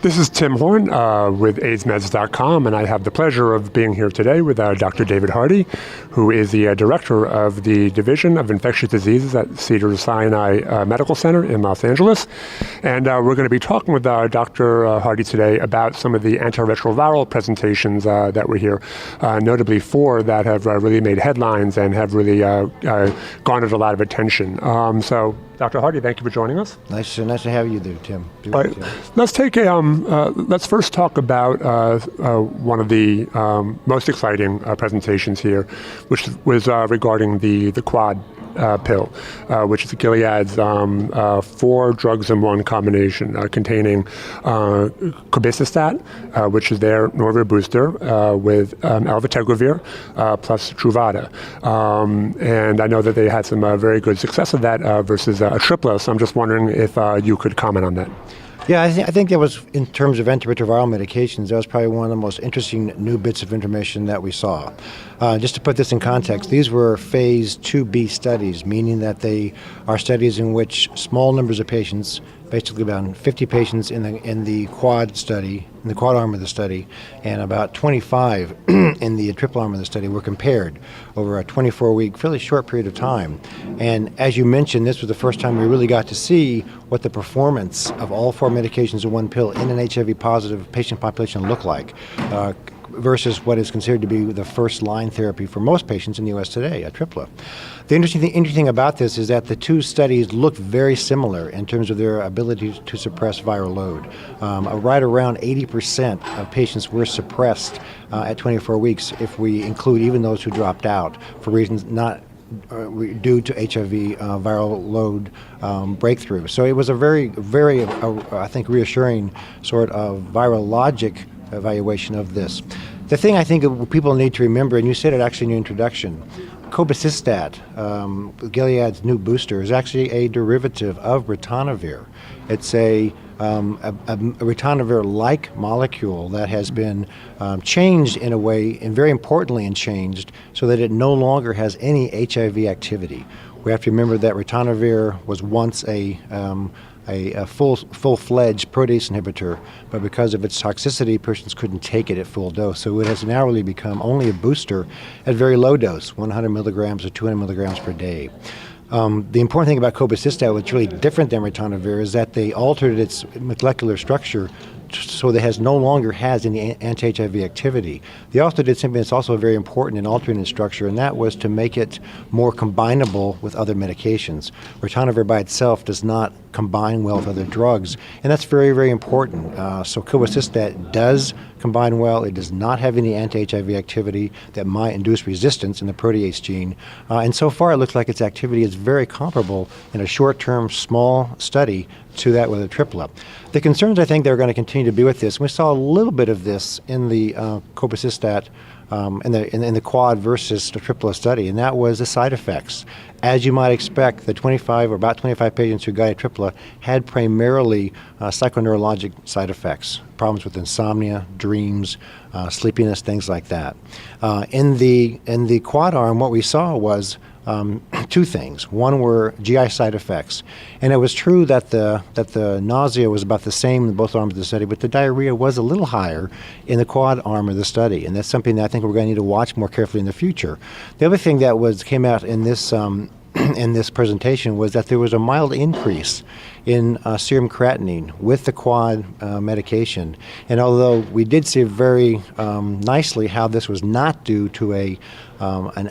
This is Tim Horn with AIDSmeds.com, and I have the pleasure of being here today with Dr. David Hardy, who is the director of the Division of Infectious Diseases at Cedars Sinai Medical Center in Los Angeles. And we're going to be talking with Dr. Hardy today about some of the antiretroviral presentations that were here, notably 4 that have really made headlines and have really garnered a lot of attention. So, Dr. Hardy, thank you for joining us. Nice to have you there, Tim. All right. Let's first talk about one of the most exciting presentations here, which was regarding the quad pill, which is Gilead's 4 drugs in one combination containing cobicistat, which is their Norvir booster, with elvitegravir plus Truvada. And I know that they had some very good success of that versus a triplet, so I'm just wondering if you could comment on that. Yeah, I think that was, in terms of antiretroviral medications, that was probably one of the most interesting new bits of information that we saw. Just to put this in context, these were phase 2B studies, meaning that they are studies in which small numbers of patients, basically about 50 patients in the quad study, in the quad arm of the study, and about 25 in the triple arm of the study were compared over a 24-week, fairly short period of time. And as you mentioned, this was the first time we really got to see what the performance of all 4 medications in one pill in an HIV-positive patient population looked like, versus what is considered to be the first-line therapy for most patients in the U.S. today, a triplet. The interesting thing about this is that the 2 studies look very similar in terms of their ability to suppress viral load. Right around 80% of patients were suppressed at 24 weeks if we include even those who dropped out for reasons not due to HIV viral load breakthrough. So it was a very, very, I think, reassuring sort of virologic evaluation of this. The thing I think people need to remember, and you said it actually in your introduction, cobicistat, Gilead's new booster, is actually a derivative of ritonavir. It's a ritonavir-like molecule that has been changed in a way, and very importantly changed, so that it no longer has any HIV activity. We have to remember that ritonavir was once a full-fledged protease inhibitor, but because of its toxicity, persons couldn't take it at full dose. So it has now really become only a booster at very low dose, 100 milligrams or 200 milligrams per day. The important thing about cobicistat, what's really different than ritonavir, is that they altered its molecular structure so that it no longer has any anti-HIV activity. They also did something that's also very important in altering its structure, and that was to make it more combinable with other medications. Ritonavir by itself does not combine well with other drugs, and that's very, very important. So cobicistat does combine well. It does not have any anti-HIV activity that might induce resistance in the protease gene. And so far it looks like its activity is very comparable in a short-term, small study to that with a triplet. The concerns I think that are going to continue to be with this, and we saw a little bit of this in the cobicistat in the quad versus the triplet study, and that was the side effects. As you might expect, about 25 patients who got a triplet had primarily psychoneurologic side effects, problems with insomnia, dreams, sleepiness, things like that. In the quad arm, what we saw was 2 things. One were GI side effects, and it was true that the nausea was about the same in both arms of the study, but the diarrhea was a little higher in the quad arm of the study, and that's something that I think we're going to need to watch more carefully in the future. The other thing that came out in this in this presentation was that there was a mild increase in serum creatinine with the quad medication, and although we did see very nicely how this was not due to an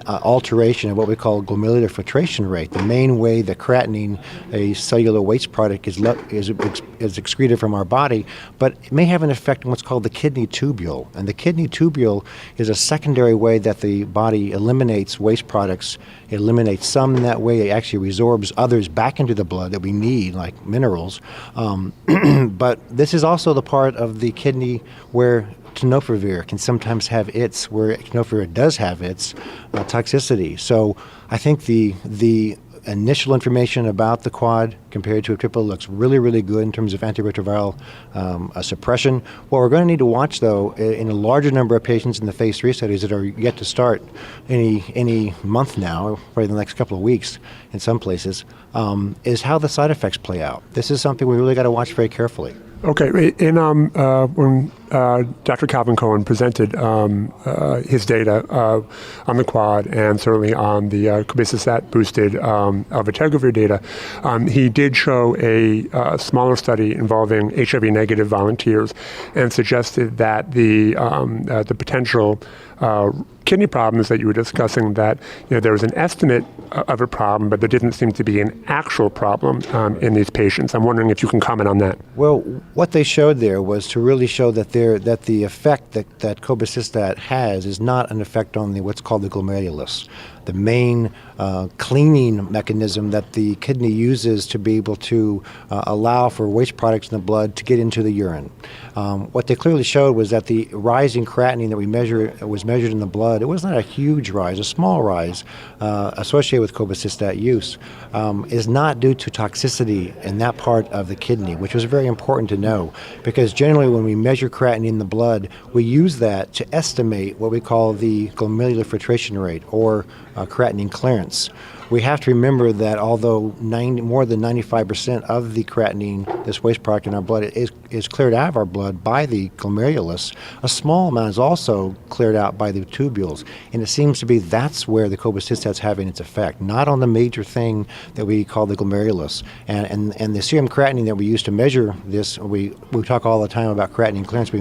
alteration of what we call glomerular filtration rate, the main way that creatinine, a cellular waste product, is excreted from our body, but it may have an effect on what's called the kidney tubule. And the kidney tubule is a secondary way that the body eliminates waste products. It eliminates some in that way. It actually resorbs others back into the blood that we need, like minerals. But this is also the part of the kidney where tenofovir can sometimes have where tenofovir does have its toxicity. So I think the initial information about the quad compared to a triple looks really, really good in terms of antiretroviral suppression. What we're going to need to watch, though, in a larger number of patients in the phase 3 studies that are yet to start any month now, probably the next couple of weeks in some places, is how the side effects play out. This is something we really got to watch very carefully. Okay, when Dr. Calvin Cohen presented his data on the quad and certainly on the cobicistat boosted elvitegravir data, he did show a smaller study involving HIV negative volunteers and suggested that the potential kidney problems that you were discussing, that there was an estimate of a problem, but there didn't seem to be an actual problem in these patients. I'm wondering if you can comment on that. Well, what they showed there was to really show that the effect that cobicistat has is not an effect on what's called the glomerulus, the main cleaning mechanism that the kidney uses to be able to allow for waste products in the blood to get into the urine. What they clearly showed was that the rising creatinine that was measured in the blood, it was not a huge rise, a small rise associated with cobicistat use, is not due to toxicity in that part of the kidney, which was very important to know, because generally when we measure creatinine in the blood, we use that to estimate what we call the glomerular filtration rate, or creatinine clearance. We have to remember that although more than 95% of the creatinine, this waste product in our blood, is cleared out of our blood by the glomerulus, a small amount is also cleared out by the tubules. And it seems to be that's where the cobicistat's having its effect, not on the major thing that we call the glomerulus. And the serum creatinine that we use to measure this, we talk all the time about creatinine clearance, we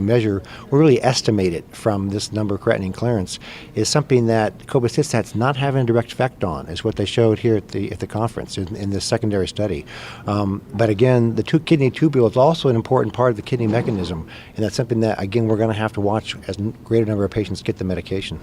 really estimate it from this number of creatinine clearance, is something that cobiциstat's not having a direct effect on, is what they showed here at the conference in this secondary study. But again, the kidney tubule is also an important part of the kidney mechanism, and that's something that, again, we're going to have to watch as a greater number of patients get the medication.